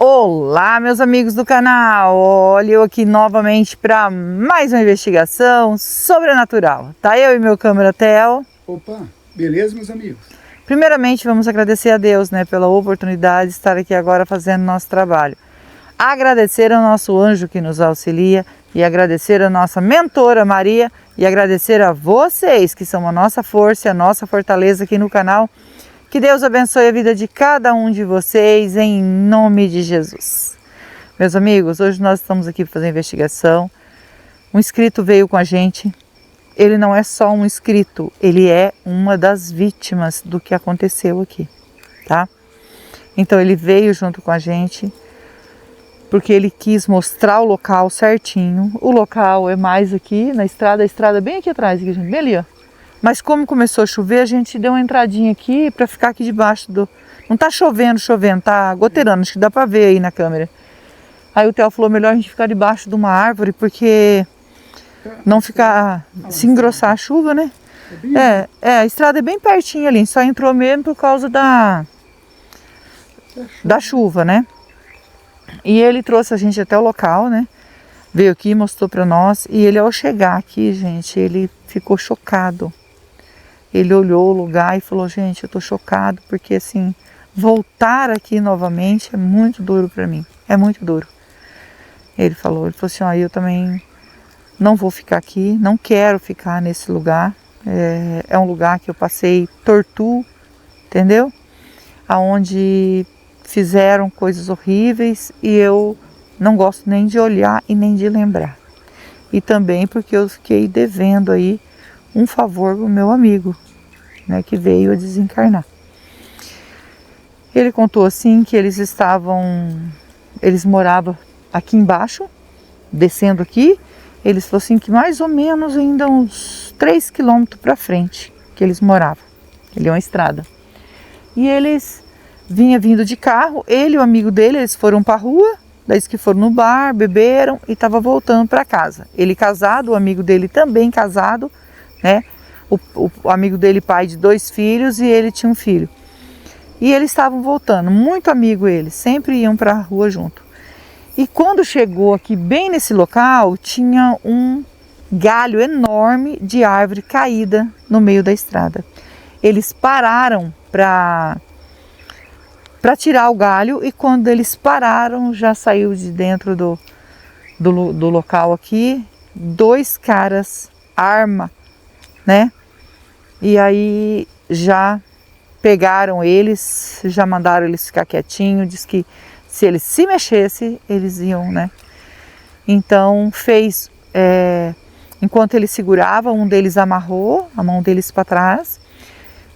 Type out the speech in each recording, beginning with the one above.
Olá, meus amigos do canal, olha eu aqui novamente para mais uma investigação sobrenatural. Tá eu e meu câmera Theo. Opa, beleza, meus amigos? Primeiramente vamos agradecer a Deus, pela oportunidade de estar aqui agora fazendo nosso trabalho. Agradecer ao nosso anjo que nos auxilia e agradecer a nossa mentora Maria e agradecer a vocês que são a nossa força e a nossa fortaleza aqui no canal. Que Deus abençoe a vida de cada um de vocês, em nome de Jesus. Meus amigos, hoje nós estamos aqui para fazer investigação. Um inscrito veio com a gente. Ele não é só um inscrito, ele é uma das vítimas do que aconteceu aqui, tá? Então ele veio junto com a gente, porque ele quis mostrar o local certinho. O local é mais aqui na estrada, a estrada é bem aqui atrás, aqui, gente, bem ali, ó. Mas como começou a chover, a gente deu uma entradinha aqui para ficar aqui debaixo do... Não tá chovendo, tá goteirando, acho que dá para ver aí na câmera. Aí o Theo falou, melhor a gente ficar debaixo de uma árvore, porque não ficar... se engrossar a chuva, né? A estrada é bem pertinho ali, só entrou mesmo por causa da chuva, né? E ele trouxe a gente até o local, né? Veio aqui, mostrou para nós, e ele ao chegar aqui, gente, ele ficou chocado. Ele olhou o lugar e falou, gente, eu tô chocado, porque assim, voltar aqui novamente é muito duro para mim, é muito duro. Ele falou assim, ó, eu também não vou ficar aqui, não quero ficar nesse lugar, é um lugar que eu passei tortura, entendeu? Aonde fizeram coisas horríveis e eu não gosto nem de olhar e nem de lembrar. E também porque eu fiquei devendo aí um favor pro meu amigo, né, que veio a desencarnar. Ele contou assim que eles moravam aqui embaixo, descendo aqui, eles falaram assim que mais ou menos ainda uns 3 quilômetros para frente que eles moravam. Ele é uma estrada. E eles vindo de carro, ele e o amigo dele, eles foram para a rua, daí que foram no bar, beberam e estava voltando para casa. Ele casado, o amigo dele também casado, né? O amigo dele pai de 2 filhos e ele tinha um filho. E eles estavam voltando, muito amigo eles, sempre iam para a rua junto. E quando chegou aqui bem nesse local, tinha um galho enorme de árvore caída no meio da estrada. Eles pararam para tirar o galho e quando eles pararam, já saiu de dentro do local aqui 2 caras, arma, né? E aí já pegaram eles, já mandaram eles ficar quietinho, diz que se eles se mexessem, eles iam, né? Então enquanto eles seguravam, um deles amarrou a mão deles para trás,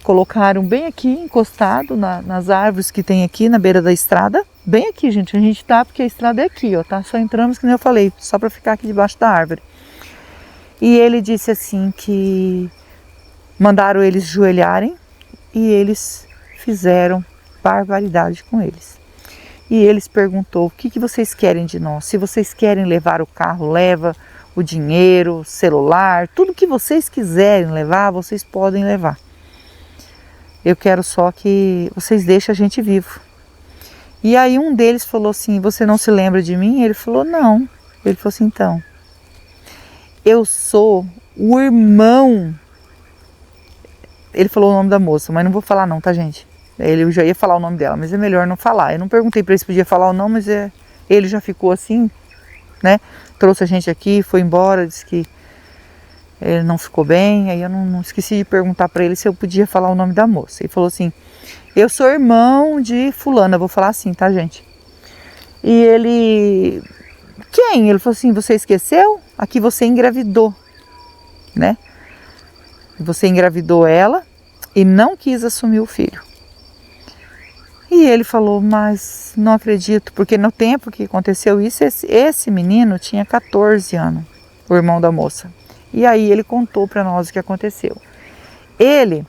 colocaram bem aqui, encostado nas árvores que tem aqui na beira da estrada. Bem aqui, gente, a gente tá, porque a estrada é aqui, ó, tá? Só entramos, que nem eu falei, só para ficar aqui debaixo da árvore. E ele disse assim que mandaram eles joelharem e eles fizeram barbaridade com eles. E eles perguntou, o que vocês querem de nós? Se vocês querem levar o carro, leva o dinheiro, o celular, tudo que vocês quiserem levar, vocês podem levar. Eu quero só que vocês deixem a gente vivo. E aí um deles falou assim, você não se lembra de mim? Ele falou, não. Ele falou assim, então, eu sou o irmão. Ele falou o nome da moça, mas não vou falar não, tá, gente? Ele já ia falar o nome dela, mas é melhor não falar. Eu não perguntei para ele se podia falar ou não, mas ele já ficou assim, né? Trouxe a gente aqui, foi embora, disse que ele não ficou bem, aí eu não esqueci de perguntar para ele se eu podia falar o nome da moça. Ele falou assim, eu sou irmão de fulana, vou falar assim, tá, gente? E ele, quem? Ele falou assim, você esqueceu? Aqui você engravidou, né? Você engravidou ela e não quis assumir o filho. E ele falou, mas não acredito, porque no tempo que aconteceu isso, esse menino tinha 14 anos, o irmão da moça. E aí ele contou para nós o que aconteceu. Ele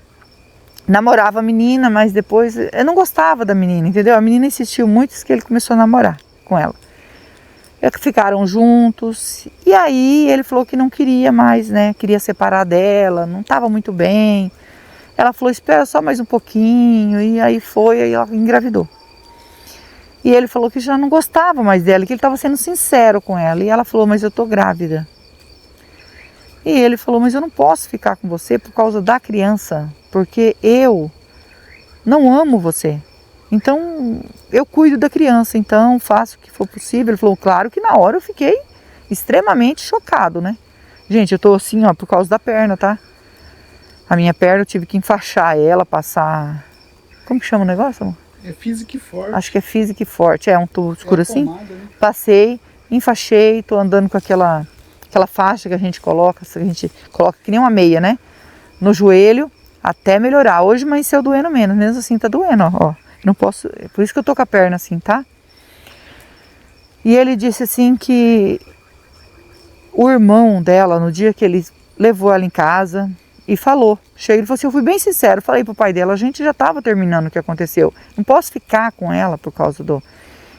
namorava a menina, mas depois eu não gostava da menina, entendeu? A menina insistiu muito que ele começou a namorar com ela. Ficaram juntos e aí ele falou que não queria mais, né? Queria separar dela, não estava muito bem. Ela falou, espera só mais um pouquinho, e aí ela engravidou. E ele falou que já não gostava mais dela, que ele estava sendo sincero com ela. E ela falou, mas eu tô grávida. E ele falou, mas eu não posso ficar com você por causa da criança, porque eu não amo você. Então eu cuido da criança, então faço o que for possível. Ele falou, claro que na hora eu fiquei extremamente chocado, né? Gente, eu tô assim, ó, por causa da perna, tá? A minha perna eu tive que enfaixar ela, passar... Como que chama o negócio, amor? É Physic Forte. Acho que é Physic Forte, é um tubo escuro assim. Pomada, né? Passei, enfaixei, tô andando com aquela faixa que a gente coloca que nem uma meia, né? No joelho, até melhorar. Hoje amanheceu doendo menos, mesmo assim tá doendo, ó. Não posso, é por isso que eu tô com a perna assim, tá? E ele disse assim que o irmão dela, no dia que ele levou ela em casa e falou, ele falou assim, eu fui bem sincero, falei pro pai dela, a gente já estava terminando o que aconteceu, não posso ficar com ela por causa do...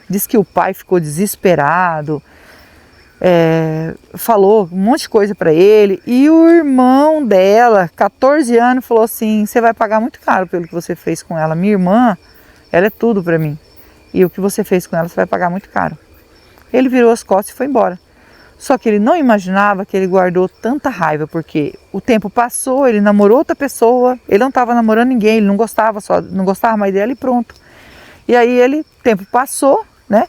Diz que o pai ficou desesperado, falou um monte de coisa para ele, e o irmão dela, 14 anos, falou assim, você vai pagar muito caro pelo que você fez com ela, minha irmã, ela é tudo para mim, e o que você fez com ela, você vai pagar muito caro. Ele virou as costas e foi embora. Só que ele não imaginava que ele guardou tanta raiva, porque o tempo passou, ele namorou outra pessoa, ele não estava namorando ninguém, ele não gostava mais dela e pronto. E aí o tempo passou, né?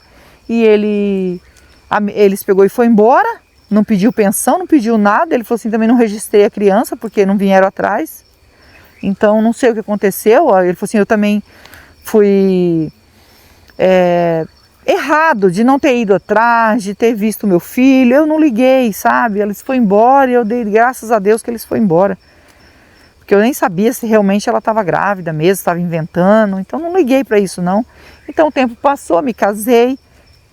E eles pegou e foi embora, não pediu pensão, não pediu nada, ele falou assim, também não registrei a criança, porque não vieram atrás. Então não sei o que aconteceu, ele falou assim, eu também fui... errado de não ter ido atrás, de ter visto meu filho, eu não liguei, sabe? Eles foram embora e eu dei graças a Deus que eles foram embora. Porque eu nem sabia se realmente ela estava grávida mesmo, estava inventando, então não liguei para isso não. Então o tempo passou, me casei,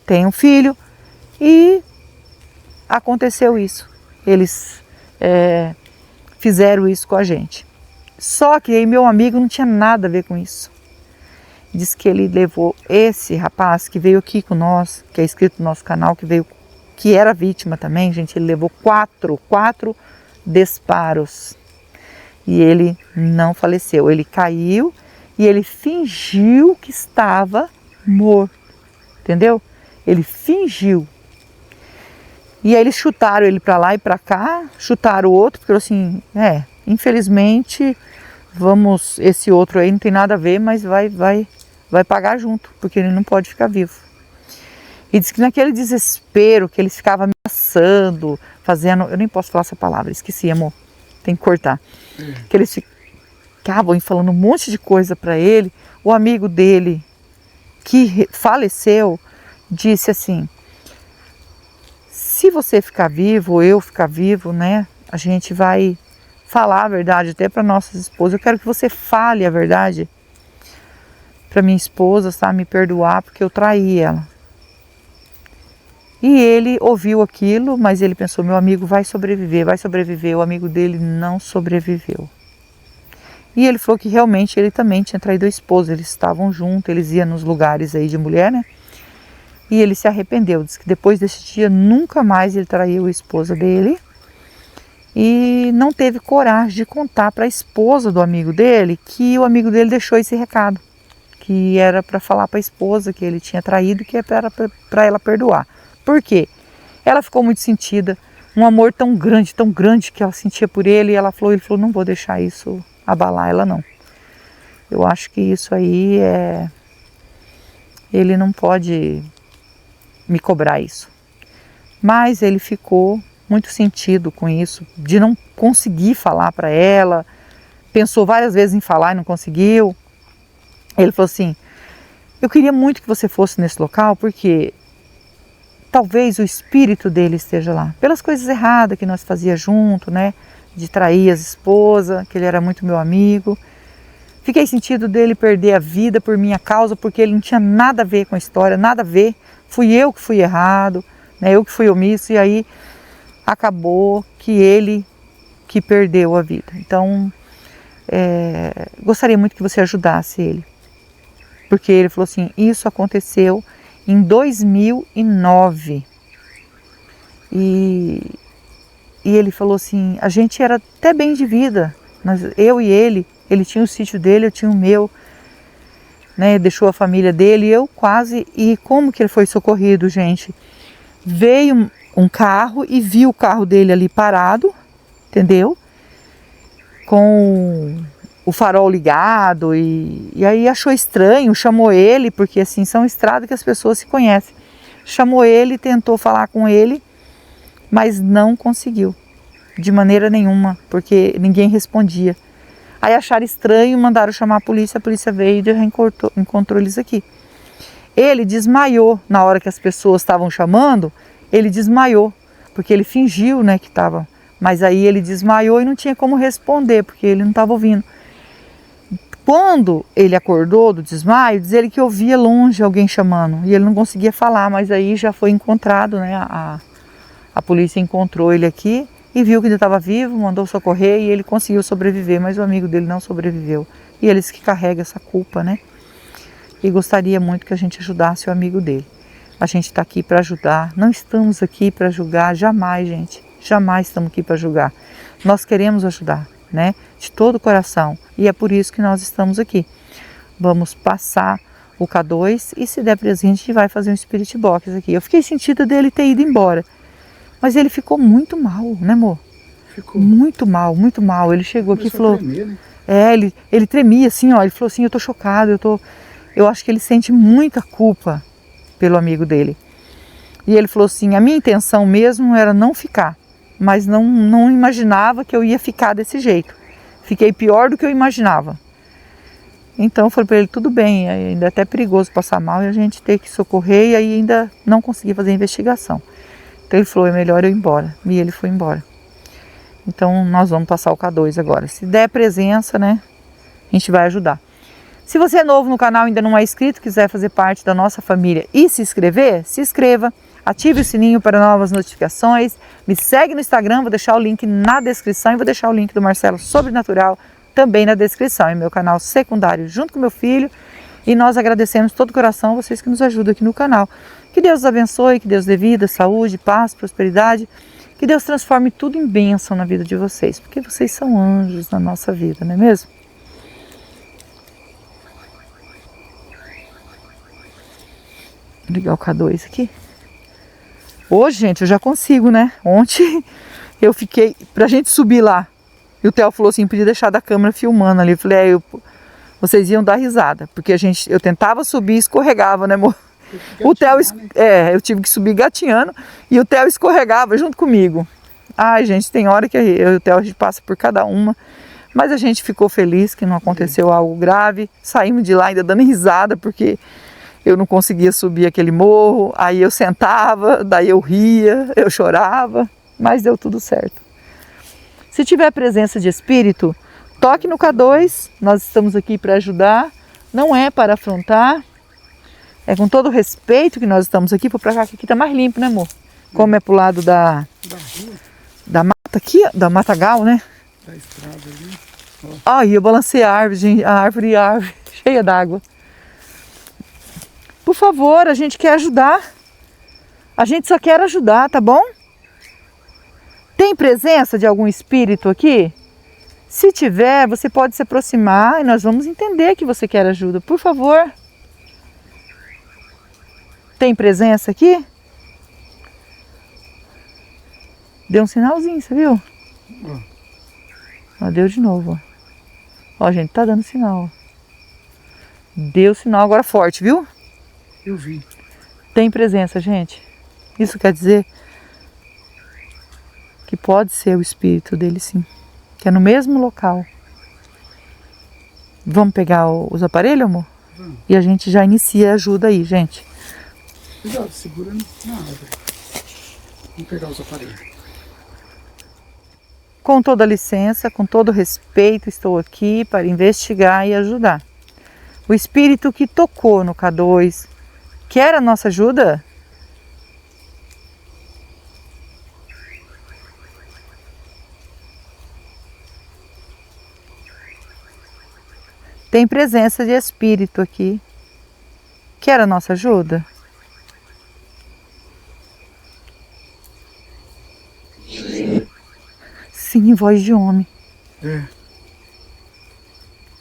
tenho um filho e aconteceu isso. Eles fizeram isso com a gente. Só que aí meu amigo não tinha nada a ver com isso. Diz que ele levou esse rapaz que veio aqui com nós, que é inscrito no nosso canal, que era vítima também, gente, ele levou quatro disparos. E ele não faleceu, ele caiu e ele fingiu que estava morto, entendeu? Ele fingiu. E aí eles chutaram ele para lá e para cá, chutaram o outro, porque assim, infelizmente, esse outro aí não tem nada a ver, mas vai pagar junto, porque ele não pode ficar vivo. E diz que naquele desespero que eles ficavam ameaçando, fazendo... Eu nem posso falar essa palavra, esqueci, amor. Tem que cortar. Que eles ficavam falando um monte de coisa para ele. O amigo dele, que faleceu, disse assim, se você ficar vivo, ou eu ficar vivo, né? A gente vai falar a verdade até para nossas esposas. Eu quero que você fale a verdade para minha esposa, sabe, me perdoar porque eu traí ela. E ele ouviu aquilo, mas ele pensou, meu amigo vai sobreviver. O amigo dele não sobreviveu. E ele falou que realmente ele também tinha traído a esposa, eles estavam juntos, eles iam nos lugares aí de mulher, né? E ele se arrependeu, disse que depois desse dia nunca mais ele traiu a esposa dele. E não teve coragem de contar para a esposa do amigo dele que o amigo dele deixou esse recado. Que era para falar para a esposa que ele tinha traído, que era para ela perdoar. Por quê? Ela ficou muito sentida, um amor tão grande que ela sentia por ele, e ele falou, não vou deixar isso abalar ela não. Eu acho que isso aí ele não pode me cobrar isso. Mas ele ficou muito sentido com isso, de não conseguir falar para ela, pensou várias vezes em falar e não conseguiu. Ele falou assim, eu queria muito que você fosse nesse local, porque talvez o espírito dele esteja lá, pelas coisas erradas que nós fazia junto, né, de trair as esposas, que ele era muito meu amigo. Fiquei sentido dele perder a vida por minha causa, porque ele não tinha nada a ver com a história, nada a ver. Fui eu que fui errado, né, eu que fui omisso, e aí acabou que ele que perdeu a vida. Então, gostaria muito que você ajudasse ele. Porque ele falou assim, isso aconteceu em 2009. E ele falou assim, a gente era até bem de vida, eu e ele tinha o sítio dele, eu tinha o meu. né? Deixou a família dele e eu quase... E como que ele foi socorrido, gente? Veio um carro e viu o carro dele ali parado, entendeu? Com o farol ligado e aí achou estranho, chamou ele, porque assim, são estradas que as pessoas se conhecem. Chamou ele, tentou falar com ele, mas não conseguiu, de maneira nenhuma, porque ninguém respondia. Aí acharam estranho, mandaram chamar a polícia veio e já encontrou eles aqui. Ele desmaiou na hora que as pessoas estavam chamando, ele desmaiou, porque ele fingiu, né, que estava, mas aí ele desmaiou e não tinha como responder, porque ele não estava ouvindo. Quando ele acordou do desmaio, diz ele que ouvia longe alguém chamando e ele não conseguia falar, mas aí já foi encontrado, né? A polícia encontrou ele aqui e viu que ele estava vivo, mandou socorrer e ele conseguiu sobreviver, mas o amigo dele não sobreviveu. E eles que carregam essa culpa, né? E gostaria muito que a gente ajudasse o amigo dele. A gente está aqui para ajudar, não estamos aqui para julgar, jamais, gente, jamais estamos aqui para julgar. Nós queremos ajudar, né? De todo o coração. E é por isso que nós estamos aqui. Vamos passar o K2 e se der presente a gente vai fazer um Spirit Box aqui. Eu fiquei sentida dele ter ido embora. Mas ele ficou muito mal, né, amor? Ficou. Muito mal, muito mal. Ele chegou aqui e falou... Tremer, né? Ele tremia assim, ó. Ele falou assim, eu tô chocado, eu acho que ele sente muita culpa pelo amigo dele. E ele falou assim, a minha intenção mesmo era não ficar. Mas não imaginava que eu ia ficar desse jeito. Fiquei pior do que eu imaginava. Então eu falei para ele, tudo bem, ainda é até perigoso passar mal e a gente ter que socorrer e aí ainda não consegui fazer a investigação. Então ele falou, é melhor eu ir embora. E ele foi embora. Então nós vamos passar o K2 agora. Se der presença, né, a gente vai ajudar. Se você é novo no canal e ainda não é inscrito, quiser fazer parte da nossa família e se inscrever, se inscreva. Ative o sininho para novas notificações, me segue no Instagram, vou deixar o link na descrição e vou deixar o link do Marcelo Sobrenatural também na descrição, é meu canal secundário junto com meu filho e nós agradecemos de todo o coração vocês que nos ajudam aqui no canal. Que Deus os abençoe, que Deus dê vida, saúde, paz, prosperidade, que Deus transforme tudo em bênção na vida de vocês, porque vocês são anjos na nossa vida, não é mesmo? Vou ligar o K2 aqui. Hoje, gente, eu já consigo, né? Ontem eu fiquei, pra gente subir lá, e o Theo falou assim, podia deixar da câmera filmando ali. Eu falei, vocês iam dar risada, porque eu tentava subir e escorregava, né, amor? O Theo, eu tive que subir gatinhando, e o Theo escorregava junto comigo. Ai, gente, tem hora que eu e o Theo, a gente passa por cada uma, mas a gente ficou feliz que não aconteceu algo grave, saímos de lá ainda dando risada, porque... eu não conseguia subir aquele morro, aí eu sentava, daí eu ria, eu chorava, mas deu tudo certo. Se tiver presença de espírito, toque no K2, nós estamos aqui para ajudar, não é para afrontar, é com todo respeito que nós estamos aqui, para cá, que aqui está mais limpo, né, amor? Como é pro lado da mata aqui, da matagal, né? Da estrada ali. Ai, eu balancei a árvore, gente, a árvore cheia d'água. Por favor, a gente quer ajudar. A gente só quer ajudar, tá bom? Tem presença de algum espírito aqui? Se tiver, você pode se aproximar e nós vamos entender que você quer ajuda. Por favor. Tem presença aqui? Deu um sinalzinho, você viu? Ó, deu de novo. Ó, gente, tá dando sinal. Deu sinal agora forte, viu? Eu vi. Tem presença, gente. Isso quer dizer que pode ser o espírito dele, sim. Que é no mesmo local. Vamos pegar os aparelhos, amor? Vamos. E a gente já inicia a ajuda aí, gente. Cuidado, segura na árvore. Vamos pegar os aparelhos. Com toda licença, com todo respeito, estou aqui para investigar e ajudar. O espírito que tocou no K2, quer a nossa ajuda? Tem presença de espírito aqui. Quer a nossa ajuda? Sim, voz de homem.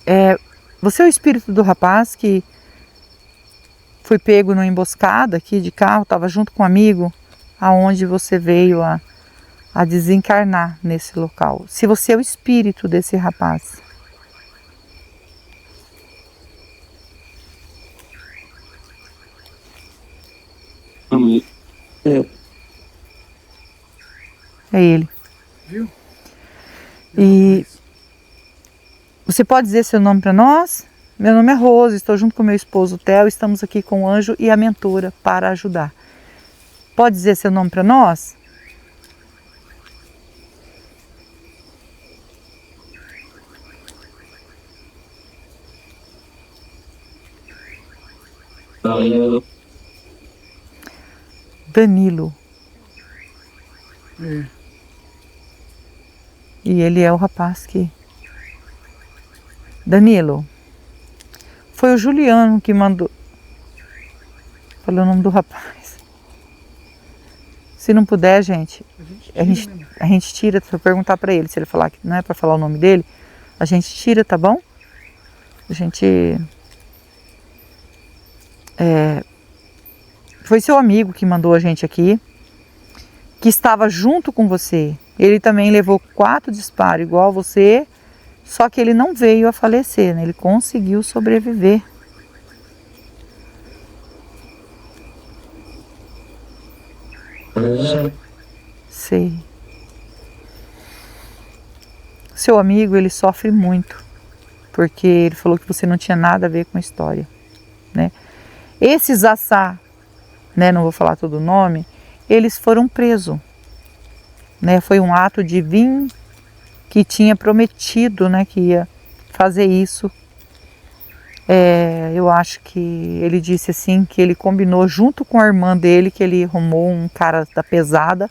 É. Você é o espírito do rapaz que fui pego numa emboscada aqui de carro, estava junto com um amigo, aonde você veio a desencarnar nesse local. Se você é o espírito desse rapaz. É ele. Viu? E você pode dizer seu nome para nós? Meu nome é Rose, estou junto com meu esposo Theo, estamos aqui com o anjo e a mentora para ajudar. Pode dizer seu nome para nós? Danilo. É. E ele é o rapaz que... Danilo. Foi o Juliano que mandou... Falei o nome do rapaz. Se não puder, gente, a gente tira, se eu perguntar para ele, se ele falar que não é para falar o nome dele, a gente tira, tá bom? A gente... Foi seu amigo que mandou a gente aqui, que estava junto com você. Ele também levou 4 disparos igual você, só que ele não veio a falecer, né? Ele conseguiu sobreviver. Sei. Seu amigo, ele sofre muito, porque ele falou que você não tinha nada a ver com a história, né? Esses Assá, né, não vou falar todo o nome, eles foram presos, né? Foi um ato divino que tinha prometido, né, que ia fazer isso. Eu acho que ele disse assim, que ele combinou junto com a irmã dele, que ele arrumou um cara da pesada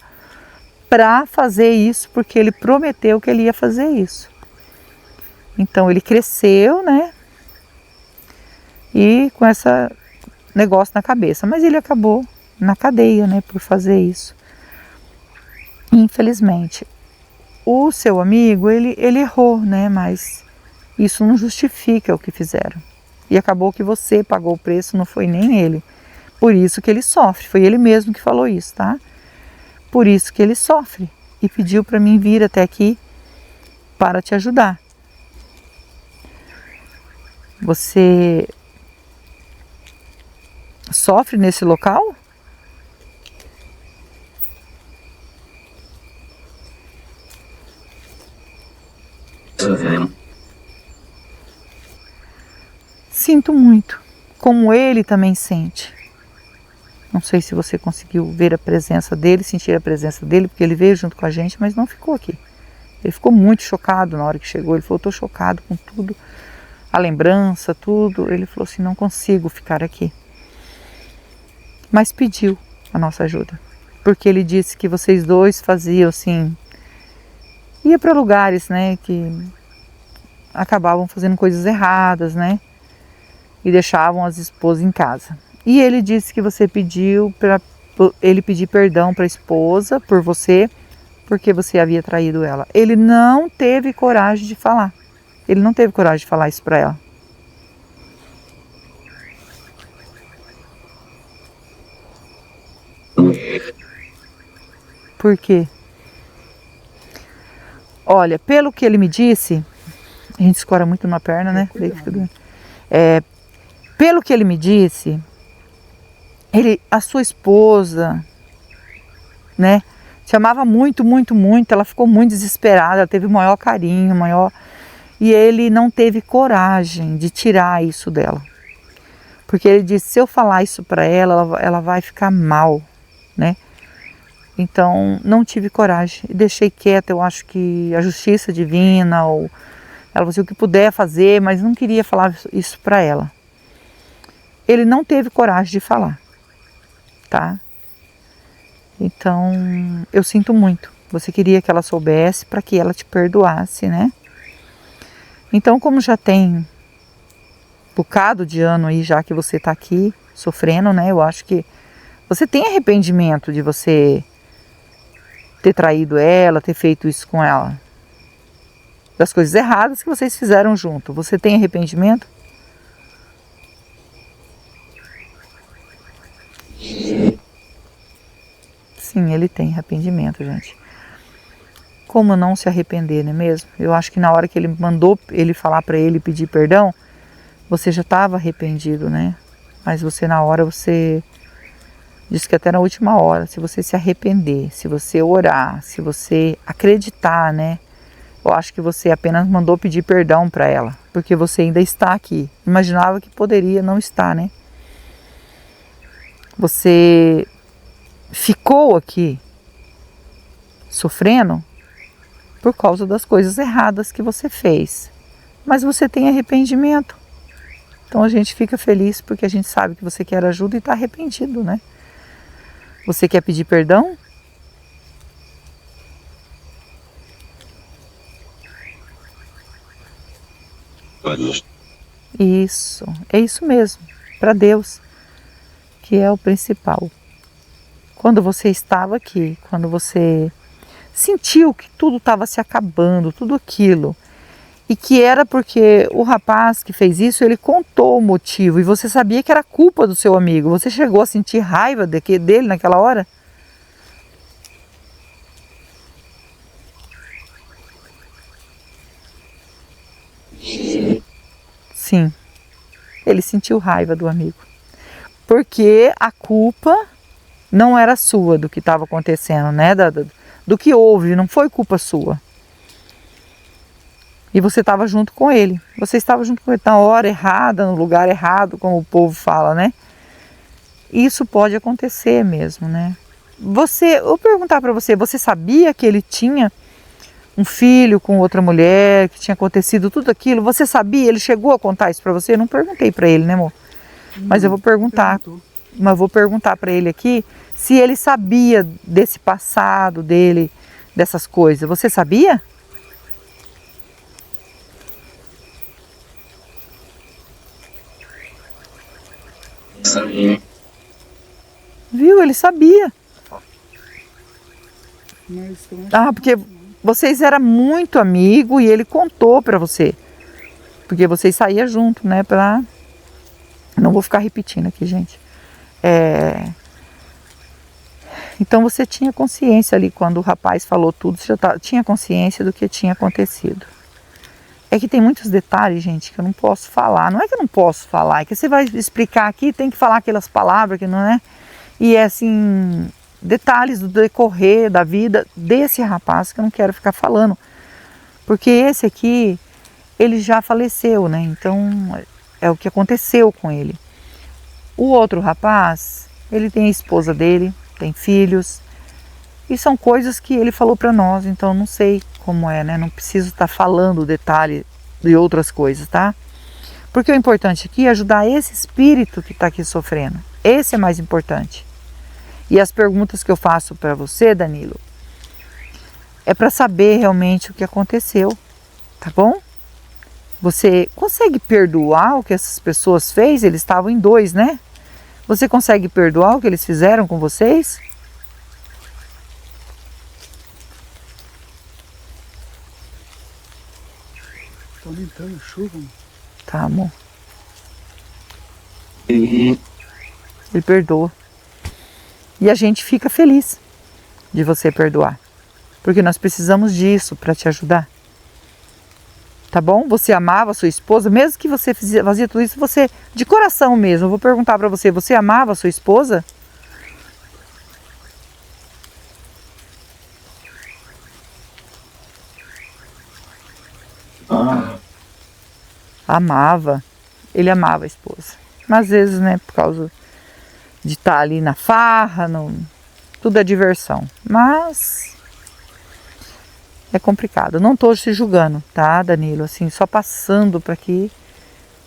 para fazer isso, porque ele prometeu que ele ia fazer isso. Então ele cresceu, né, e com esse negócio na cabeça, mas ele acabou na cadeia, né, por fazer isso. Infelizmente. O seu amigo, ele errou, né, mas isso não justifica o que fizeram. E acabou que você pagou o preço, não foi nem ele. Por isso que ele sofre, foi ele mesmo que falou isso, tá? Por isso que ele sofre e pediu para mim vir até aqui para te ajudar. Você sofre nesse local? Sinto muito, como ele também sente. Não sei se você conseguiu ver a presença dele, sentir a presença dele, porque ele veio junto com a gente, mas não ficou aqui. Ele ficou muito chocado na hora que chegou, ele falou, estou chocado com tudo, a lembrança, tudo. Ele falou assim, não consigo ficar aqui. Mas pediu a nossa ajuda, porque ele disse que vocês dois faziam assim, ia para lugares, né, que acabavam fazendo coisas erradas, né, e deixavam as esposas em casa. E ele disse que você pediu para ele pedir perdão para a esposa por você, porque você havia traído ela. Ele não teve coragem de falar. Ele não teve coragem de falar isso para ela. Por quê? Olha, pelo que ele me disse, a gente escora muito na perna, né? Pelo que ele me disse, a sua esposa, né, te amava muito, muito, muito, ela ficou muito desesperada, ela teve o maior carinho, e ele não teve coragem de tirar isso dela. Porque ele disse, se eu falar isso para ela, ela vai ficar mal, né? Então, não tive coragem e deixei quieta. Eu acho que a justiça divina, ou ela falou assim, o que puder fazer, mas não queria falar isso para ela. Ele não teve coragem de falar, tá? Então, eu sinto muito. Você queria que ela soubesse para que ela te perdoasse, né? Então, como já tem um bocado de ano aí, já que você está aqui sofrendo, né? Eu acho que você tem arrependimento de você ter traído ela, ter feito isso com ela. Das coisas erradas que vocês fizeram junto. Você tem arrependimento? Sim, ele tem arrependimento, gente. Como não se arrepender, não é mesmo? Eu acho que na hora que ele mandou ele falar para ele pedir perdão, você já estava arrependido, né? Mas você na hora, você diz que até na última hora, se você se arrepender, se você orar, se você acreditar, né? Eu acho que você apenas mandou pedir perdão para ela, porque você ainda está aqui. Imaginava que poderia não estar, né? Você ficou aqui sofrendo por causa das coisas erradas que você fez. Mas você tem arrependimento. Então a gente fica feliz porque a gente sabe que você quer ajuda e está arrependido, né? Você quer pedir perdão? Isso, é isso mesmo, para Deus, que é o principal. Quando você estava aqui, quando você sentiu que tudo estava se acabando, tudo aquilo, e que era porque o rapaz que fez isso, ele contou o motivo, e você sabia que era culpa do seu amigo, você chegou a sentir raiva dele naquela hora? Sim, ele sentiu raiva do amigo, porque a culpa não era sua do que estava acontecendo, né? Do que houve, não foi culpa sua. E você estava junto com ele, você estava junto com ele na hora errada, no lugar errado, como o povo fala, né? Isso pode acontecer mesmo, né? Eu vou perguntar para você, você sabia que ele tinha um filho com outra mulher, que tinha acontecido tudo aquilo? Você sabia? Ele chegou a contar isso para você? Eu não perguntei para ele, né, amor? Mas eu vou perguntar. Mas vou perguntar para ele aqui se ele sabia desse passado dele, dessas coisas. Você sabia? Sabia. Viu? Ele sabia. Mas também Porque vocês eram muito amigos e ele contou para você. Porque vocês saíam junto, né? Não vou ficar repetindo aqui, gente. Então você tinha consciência ali, quando o rapaz falou tudo, você já tinha consciência do que tinha acontecido. É que tem muitos detalhes, gente, que eu não posso falar. Não é que eu não posso falar, é que você vai explicar aqui, tem que falar aquelas palavras que não é. E é assim, detalhes do decorrer da vida desse rapaz que eu não quero ficar falando. Porque esse aqui, ele já faleceu, né? Então é o que aconteceu com ele. O outro rapaz, ele tem a esposa dele, tem filhos, e são coisas que ele falou para nós, então eu não sei como é, né? Não preciso estar falando detalhe de outras coisas, tá? Porque o importante aqui é ajudar esse espírito que está aqui sofrendo. Esse é mais importante. E as perguntas que eu faço para você, Danilo, é para saber realmente o que aconteceu, tá bom? Você consegue perdoar o que essas pessoas fez? Eles estavam em dois, né? Você consegue perdoar o que eles fizeram com vocês? tá aumentando a chuva, mano. Tá, amor. Ele perdoa. E a gente fica feliz de você perdoar. Porque nós precisamos disso para te ajudar. Tá bom? Você amava a sua esposa, mesmo que você fazia tudo isso, você, de coração mesmo, eu vou perguntar para você, você amava a sua esposa? Amava. Ele amava a esposa. Mas às vezes, né, por causa de estar ali na farra, tudo é diversão. Mas é complicado. Não estou te julgando, tá, Danilo? Assim, só passando para que,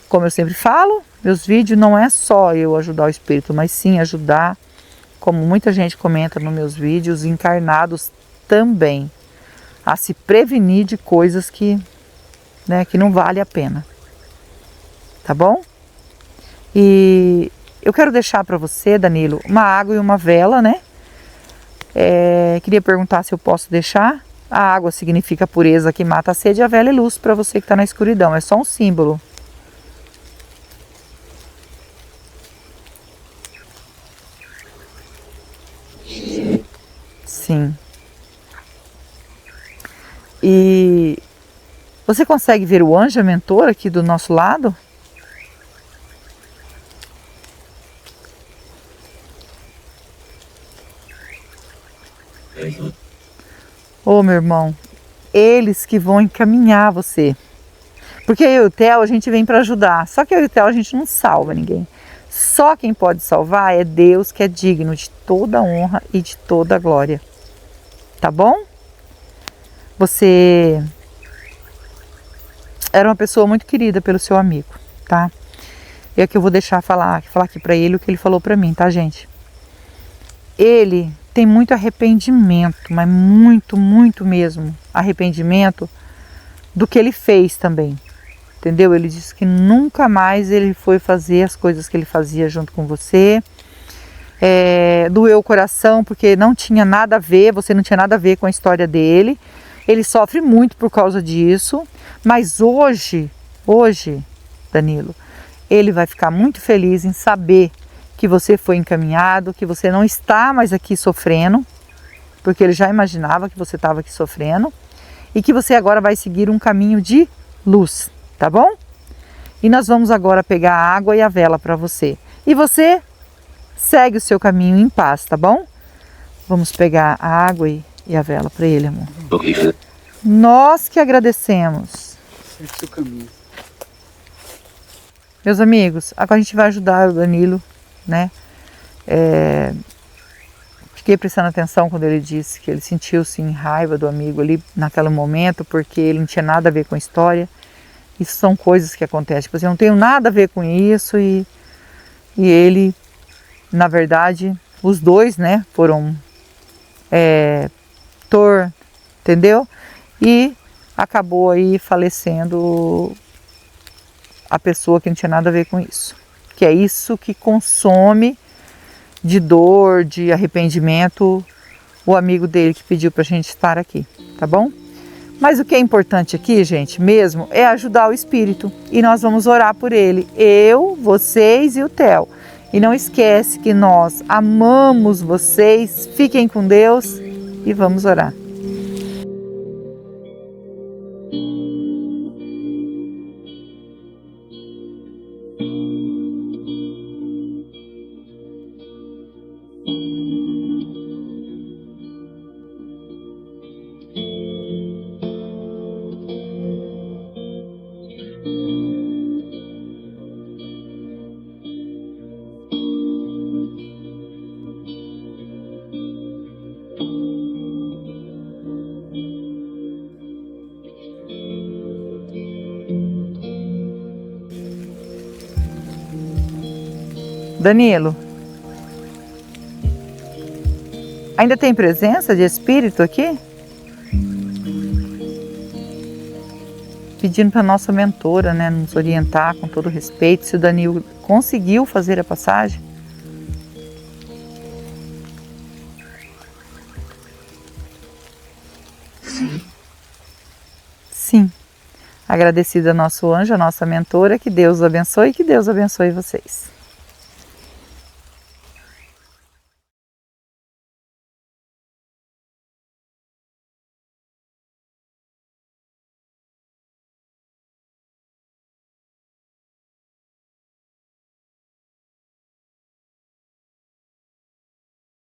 como eu sempre falo, meus vídeos não é só eu ajudar o espírito, mas sim ajudar, como muita gente comenta nos meus vídeos, encarnados também, a se prevenir de coisas que não vale a pena. Tá bom? E eu quero deixar para você, Danilo, uma água e uma vela, né? Queria perguntar se eu posso deixar. A água significa pureza que mata a sede, e a vela é luz para você que está na escuridão. É só um símbolo. Sim. E você consegue ver o anjo mentor aqui do nosso lado? Ô, meu irmão, eles que vão encaminhar você. Porque eu e o Theo, a gente vem para ajudar. Só que eu e o Theo, a gente não salva ninguém. Só quem pode salvar é Deus, que é digno de toda honra e de toda glória. Tá bom? Você era uma pessoa muito querida pelo seu amigo, tá? E é que eu vou deixar falar aqui para ele o que ele falou para mim, tá, gente? Ele tem muito arrependimento, mas muito, muito mesmo arrependimento do que ele fez também, entendeu? Ele disse que nunca mais ele foi fazer as coisas que ele fazia junto com você. Doeu o coração porque não tinha nada a ver, você não tinha nada a ver com a história dele. Ele sofre muito por causa disso, mas hoje, Danilo, ele vai ficar muito feliz em saber que você foi encaminhado, que você não está mais aqui sofrendo, porque ele já imaginava que você estava aqui sofrendo, e que você agora vai seguir um caminho de luz, tá bom? E nós vamos agora pegar a água e a vela para você. E você segue o seu caminho em paz, tá bom? Vamos pegar a água e a vela para ele, amor. Nós que agradecemos. Segue o seu caminho. Meus amigos, agora a gente vai ajudar o Danilo, né? Fiquei prestando atenção quando ele disse que ele sentiu sim raiva do amigo ali naquele momento, porque ele não tinha nada a ver com a história. Isso são coisas que acontecem. Tipo assim, eu não tenho nada a ver com isso e ele, na verdade, os dois, né, foram entendeu? E acabou aí falecendo a pessoa que não tinha nada a ver com isso. Que é isso que consome de dor, de arrependimento, o amigo dele que pediu pra gente estar aqui, tá bom? Mas o que é importante aqui, gente, mesmo, é ajudar o espírito. E nós vamos orar por ele. Eu, vocês e o Theo. E não esquece que nós amamos vocês. Fiquem com Deus e vamos orar. Danilo, ainda tem presença de espírito aqui? Pedindo para nossa mentora, né, nos orientar com todo respeito, se o Danilo conseguiu fazer a passagem. Sim. Agradecida ao nosso anjo, a nossa mentora, que Deus os abençoe e que Deus abençoe vocês.